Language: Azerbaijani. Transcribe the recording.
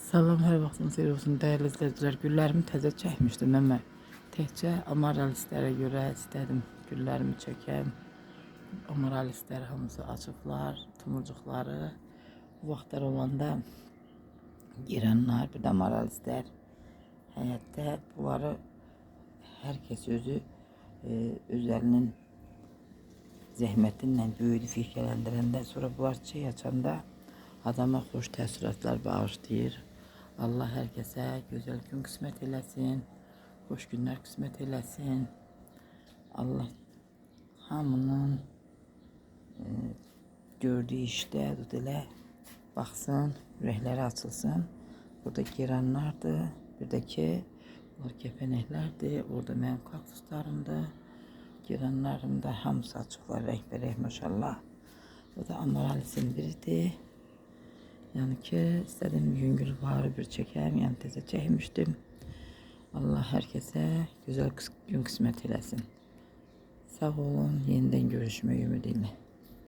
Salam, hər vaxtınız xeyir olsun dəyərli izləyicilər. Güllərimi təzə çəkmişdim, amma təkcə amaralistlərə görə istədim güllərimi çəkəm. Amaralistlər hamısı açıblar, tumurcuqları. Bu vaxtlar olanda giranlar, bir də amaralistlər həyətdə. Bunları hər kəs özü öz əlinin zəhmətinlə böyüdü, fikrələndirəndə, sonra bunlar çiçək açanda adama xoş təəssüratlar bağışlayır. Allah hər kəsə gözəl gün qismət eləsin, xoş günlər qismət eləsin. Allah hamının gördüyü işdə elə baxsın, ürəkləri açılsın. Burada giranlardır, bir də ki, bunlar kəpənəklərdir, orada mənim kaktuslarımdır. Giranlarım da hamısı açıqlar, rəhbərək maşallah. O da amaralistin biridir. Yəni ki, istədim yüngül varı bir çəkəm, yəni təzə çəkmişdim. Allah hər kəsə gözəl gün qismət eləsin. Sağ olun, yenidən görüşmək ümidi ilə.